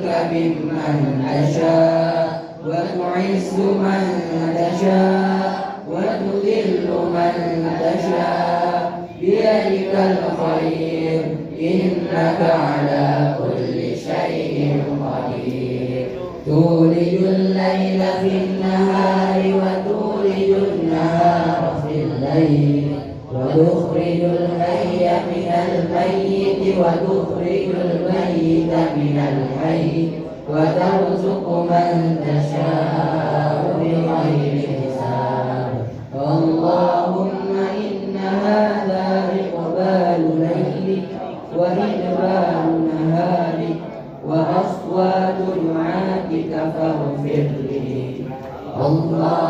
الملك ممن تشاء وتعز من تشاء وتذل من تشاء بيدك الخير إنك على كل شيء قدير تولج الليل في النهار وتولج النهار في الليل وتخرج الحي من الميت وتخرج الميت من الحي وترزق من تشاء بغير حساب اللهم إن هذا إقبال ليلك وإدبار نهارك وأصوات دعاتك فاغفر لي الله